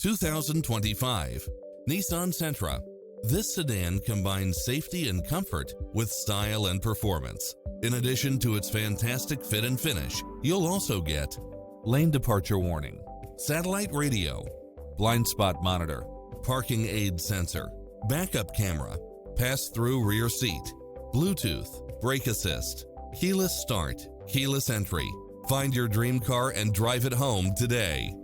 2025 Nissan Sentra. This sedan combines safety and comfort with style and performance. In addition to its fantastic fit and finish, you'll also get lane departure warning, satellite radio, blind spot monitor, parking aid sensor, backup camera, pass-through rear seat, Bluetooth, brake assist, keyless start, keyless entry. Find your dream car and drive it home today.